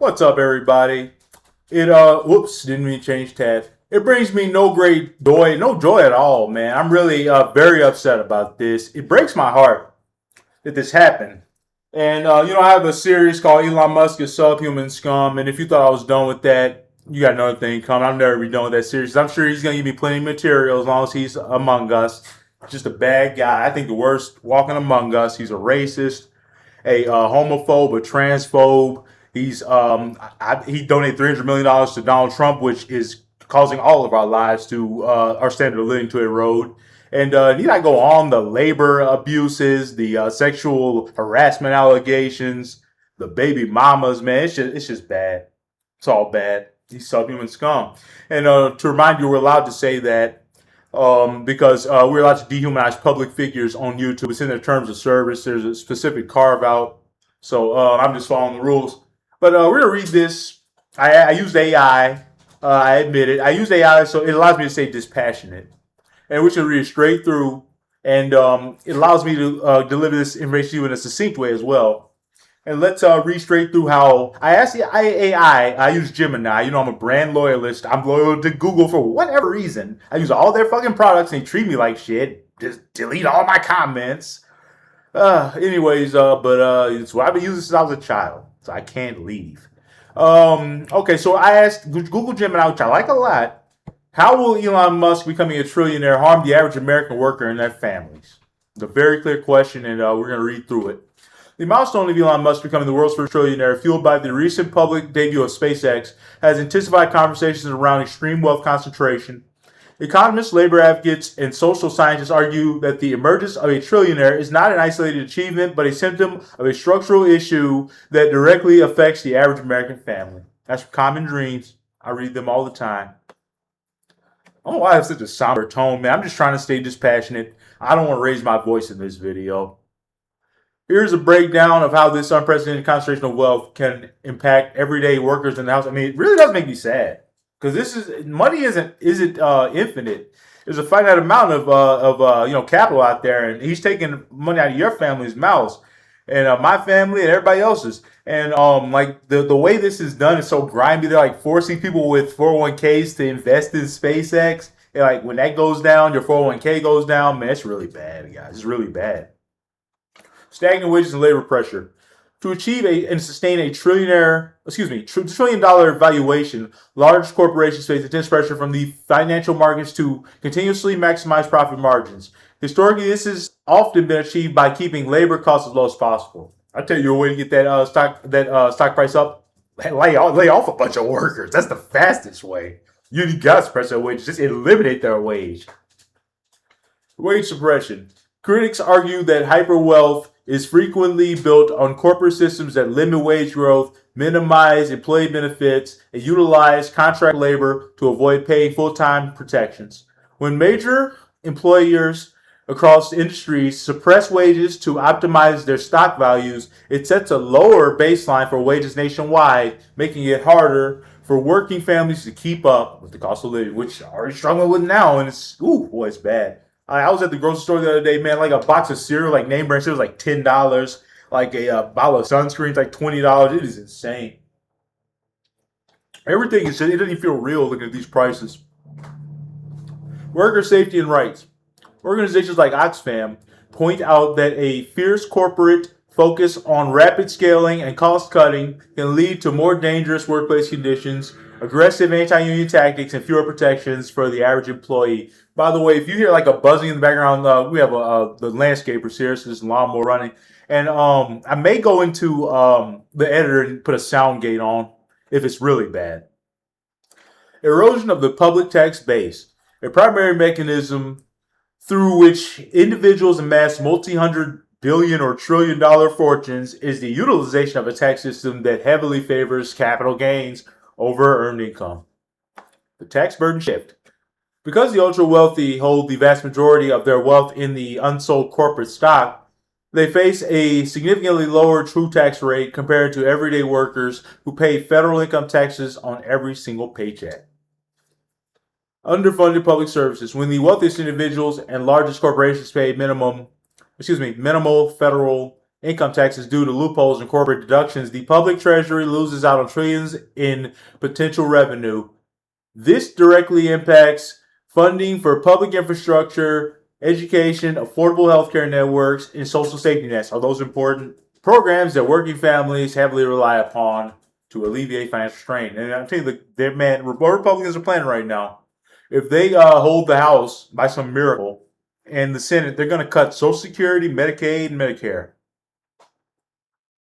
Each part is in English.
What's up, everybody? Whoops, didn't mean to change tab. It brings me no great joy, no joy at all, man. I'm really very upset about this. It breaks my heart that this happened. And I have a series called Elon Musk is Subhuman Scum. And if you thought I was done with that, you got another thing coming. I'll never be done with that series. I'm sure he's gonna give me plenty of material as long as he's among us. Just a bad guy. I think the worst walking among us. He's a racist, a homophobe, a transphobe. He donated $300 million to Donald Trump, which is causing all of our lives to our standard of living to erode. And need I go on the labor abuses, the sexual harassment allegations, the baby mamas, man? It's just bad. It's all bad. He's subhuman scum. And to remind you, we're allowed to say that because we're allowed to dehumanize public figures on YouTube. It's in their terms of service. There's a specific carve out. So I'm just following the rules. But we're going to read this. I used AI. I admit it. I used AI so it allows me to say dispassionate. And we're going to read it straight through. And it allows me to deliver this information to you in a succinct way as well. And let's read straight through how I asked the AI. I use Gemini. I'm a brand loyalist. I'm loyal to Google for whatever reason. I use all their fucking products and they treat me like shit. Just delete all my comments. It's what I've been using since I was a child. So I can't leave. Okay, so I asked Google Gemini, which I like a lot. How will Elon Musk becoming a trillionaire harm the average American worker and their families? It's a very clear question, and we're going to read through it. The milestone of Elon Musk becoming the world's first trillionaire, fueled by the recent public debut of SpaceX, has intensified conversations around extreme wealth concentration. Economists, labor advocates, and social scientists argue that the emergence of a trillionaire is not an isolated achievement, but a symptom of a structural issue that directly affects the average American family. That's Common Dreams. I read them all the time. I don't know why I have such a somber tone, man. I'm just trying to stay dispassionate. I don't want to raise my voice in this video. Here's a breakdown of how this unprecedented concentration of wealth can impact everyday workers in the house. I mean, it really does make me sad. Because money isn't infinite. There's a finite amount of capital out there, and he's taking money out of your family's mouths, and my family and everybody else's. And the way this is done is so grimy. They're like forcing people with 401ks to invest in SpaceX. And like when that goes down, your 401k goes down. Man, it's really bad, guys. It's really bad. Stagnant wages and labor pressure. To achieve and sustain a trillion-dollar valuation, large corporations face intense pressure from the financial markets to continuously maximize profit margins. Historically, this has often been achieved by keeping labor costs as low as possible. I'll tell you a way to get that stock price up: lay off a bunch of workers. That's the fastest way. You got to suppress their wages. Just eliminate their wage. Wage suppression. Critics argue that hyperwealth is frequently built on corporate systems that limit wage growth, minimize employee benefits, and utilize contract labor to avoid paying full-time protections. When major employers across industries suppress wages to optimize their stock values, it sets a lower baseline for wages nationwide, making it harder for working families to keep up with the cost of living, which are already struggling with now, and it's bad. I was at the grocery store the other day, man. Like a box of cereal, like name brand cereal, was like $10. Like a bottle of sunscreen, like $20. It is insane. Everything is. It doesn't even feel real looking at these prices. Worker safety and rights. Organizations like Oxfam point out that a fierce corporate focus on rapid scaling and cost cutting can lead to more dangerous workplace conditions, aggressive anti-union tactics, and fewer protections for the average employee. By the way, if you hear like a buzzing in the background, we have the landscapers here, so there's a lawnmower running. And I may go into the editor and put a sound gate on if it's really bad. Erosion of the public tax base, a primary mechanism through which individuals amass multi-hundred billion or trillion-dollar fortunes, is the utilization of a tax system that heavily favors capital gains over earned income. The tax burden shift. Because the ultra-wealthy hold the vast majority of their wealth in the unsold corporate stock, they face a significantly lower true tax rate compared to everyday workers who pay federal income taxes on every single paycheck. Underfunded public services. When the wealthiest individuals and largest corporations pay minimal federal income taxes due to loopholes and corporate deductions, the public treasury loses out on trillions in potential revenue. This directly impacts funding for public infrastructure, education, affordable healthcare networks, and social safety nets. Are those important programs that working families heavily rely upon to alleviate financial strain? And I'm telling you, man, what Republicans are planning right now, if they hold the House by some miracle and the Senate, they're going to cut Social Security, Medicaid, and Medicare.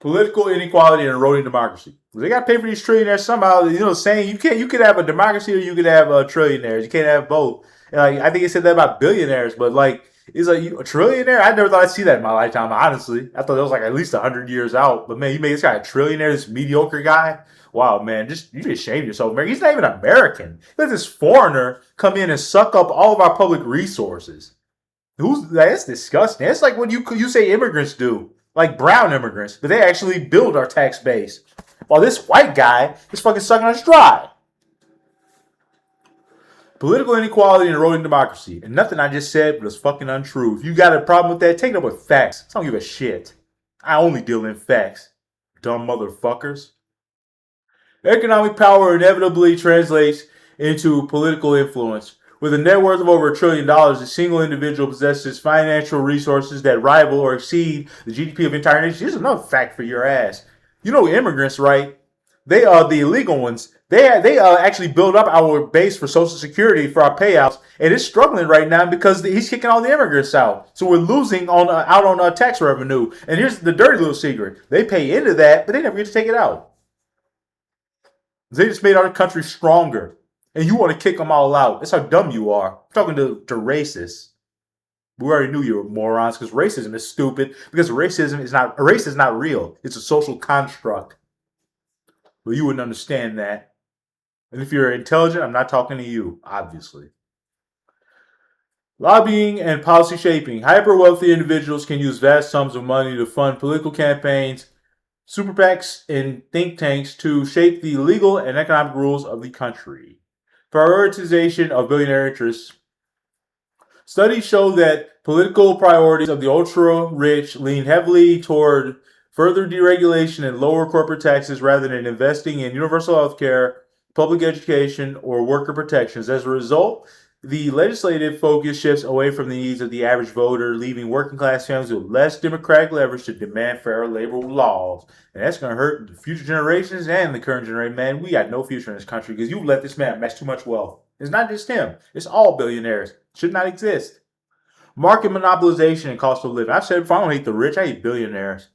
Political inequality and eroding democracy. They got to pay for these trillionaires somehow. You know, saying you could have a democracy or you could have trillionaires. You can't have both. And like, I think it said that about billionaires, but like, is a trillionaire? I never thought I'd see that in my lifetime. Honestly, I thought it was like at least 100 years out. But man, you made this guy a trillionaire, this mediocre guy. Wow, man, you just shame yourself, man. He's not even American. Let this foreigner come in and suck up all of our public resources. That's disgusting. It's like what you say immigrants do, like brown immigrants, but they actually build our tax base. While this white guy is fucking sucking us dry. Political inequality and eroding democracy. And nothing I just said was fucking untrue. If you got a problem with that, take it up with facts. I don't give a shit. I only deal in facts. Dumb motherfuckers. Economic power inevitably translates into political influence. With a net worth of over $1 trillion, a single individual possesses financial resources that rival or exceed the GDP of entire nations. Here's another fact for your ass. You know immigrants, right? They are the illegal ones. They actually build up our base for Social Security for our payouts, and it's struggling right now because he's kicking all the immigrants out. So we're losing out on tax revenue. And here's the dirty little secret: they pay into that, but they never get to take it out. They just made our country stronger, and you want to kick them all out. That's how dumb you are. I'm talking to racists. We already knew you were morons because racism is stupid. Because race is not real. It's a social construct. But you wouldn't understand that. And if you're intelligent, I'm not talking to you, obviously. Lobbying and policy shaping. Hyper wealthy individuals can use vast sums of money to fund political campaigns, super PACs, and think tanks to shape the legal and economic rules of the country. Prioritization of billionaire interests. Studies show that political priorities of the ultra-rich lean heavily toward further deregulation and lower corporate taxes rather than investing in universal health care, public education, or worker protections. As a result, the legislative focus shifts away from the needs of the average voter, leaving working class families with less democratic leverage to demand fair labor laws. And that's going to hurt the future generations and the current generation. Man, we got no future in this country because you've let this man amass too much wealth. It's not just him. It's all billionaires. Should not exist. Market monopolization and cost of living. I've said before, I don't hate the rich. I hate billionaires.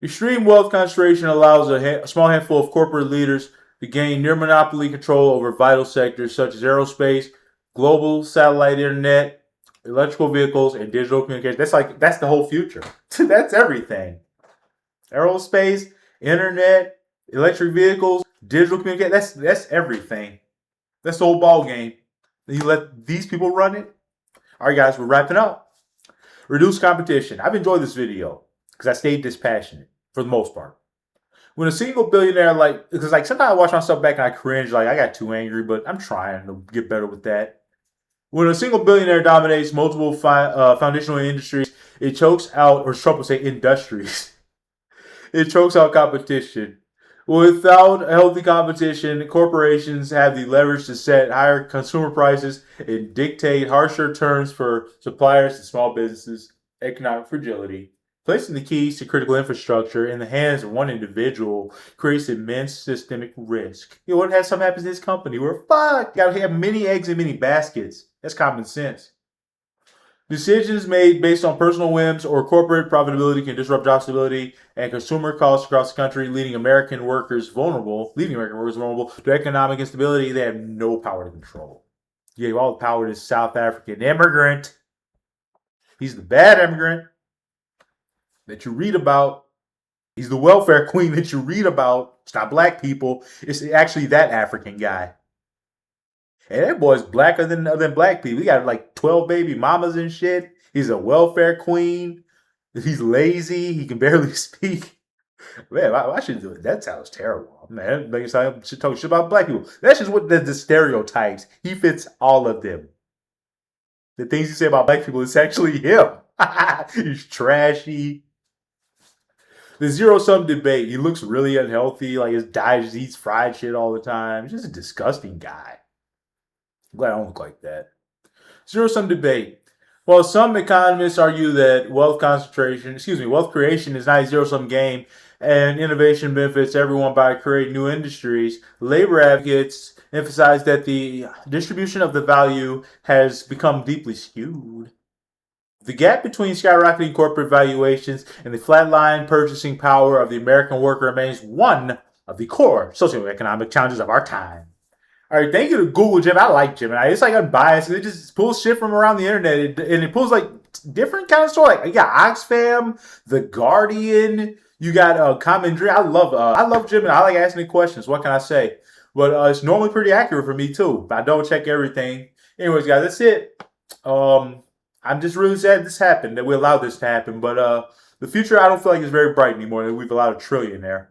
Extreme wealth concentration allows a small handful of corporate leaders to gain near monopoly control over vital sectors such as aerospace, global satellite internet, electrical vehicles, and digital communication. That's the whole future. That's everything. Aerospace, internet, electric vehicles, digital communication. That's everything. That's the whole ball game. You let these people run it. All right, guys, we're wrapping up. Reduce competition. I've enjoyed this video because I stayed dispassionate for the most part. When a single billionaire, because sometimes I watch myself back and I cringe, I got too angry, but I'm trying to get better with that. When a single billionaire dominates multiple foundational industries, it chokes out, or Trump would say industries. It chokes out competition. Without healthy competition, corporations have the leverage to set higher consumer prices and dictate harsher terms for suppliers and small businesses. Economic fragility. Placing the keys to critical infrastructure in the hands of one individual creates immense systemic risk. What has something happen to this company? We're fucked. Gotta have many eggs in many baskets. That's common sense. Decisions made based on personal whims or corporate profitability can disrupt job stability and consumer costs across the country, leaving American workers vulnerable to economic instability they have no power to control. You gave all the power to this South African immigrant. He's the bad immigrant that you read about. He's the welfare queen that you read about. It's not black people. It's actually that African guy. And that boy's blacker than black people. He got 12 baby mamas and shit. He's a welfare queen. He's lazy. He can barely speak. Man, I should do it. That sounds terrible. Man, I should talk shit about black people. That's just what the stereotypes. He fits all of them. The things you say about black people, it's actually him. He's trashy. The zero sum debate. He looks really unhealthy. Like his diet just eats fried shit all the time. He's just a disgusting guy. I'm glad I don't look like that. Zero sum debate. Well, some economists argue that wealth creation is not a zero sum game and innovation benefits everyone by creating new industries. Labor advocates emphasize that the distribution of the value has become deeply skewed. The gap between skyrocketing corporate valuations and the flatline purchasing power of the American worker remains one of the core socioeconomic challenges of our time. All right, thank you to Google Gemini. I like Gemini. It's like unbiased. It just pulls shit from around the internet, and it pulls like different kind of story. Like you got Oxfam, The Guardian. You got Common Dream. I love Gemini. I like asking questions. What can I say? But it's normally pretty accurate for me too. But I don't check everything. Anyways, guys, that's it. I'm just really sad this happened. That we allowed this to happen. But the future, I don't feel like is very bright anymore. That we've allowed a trillionaire.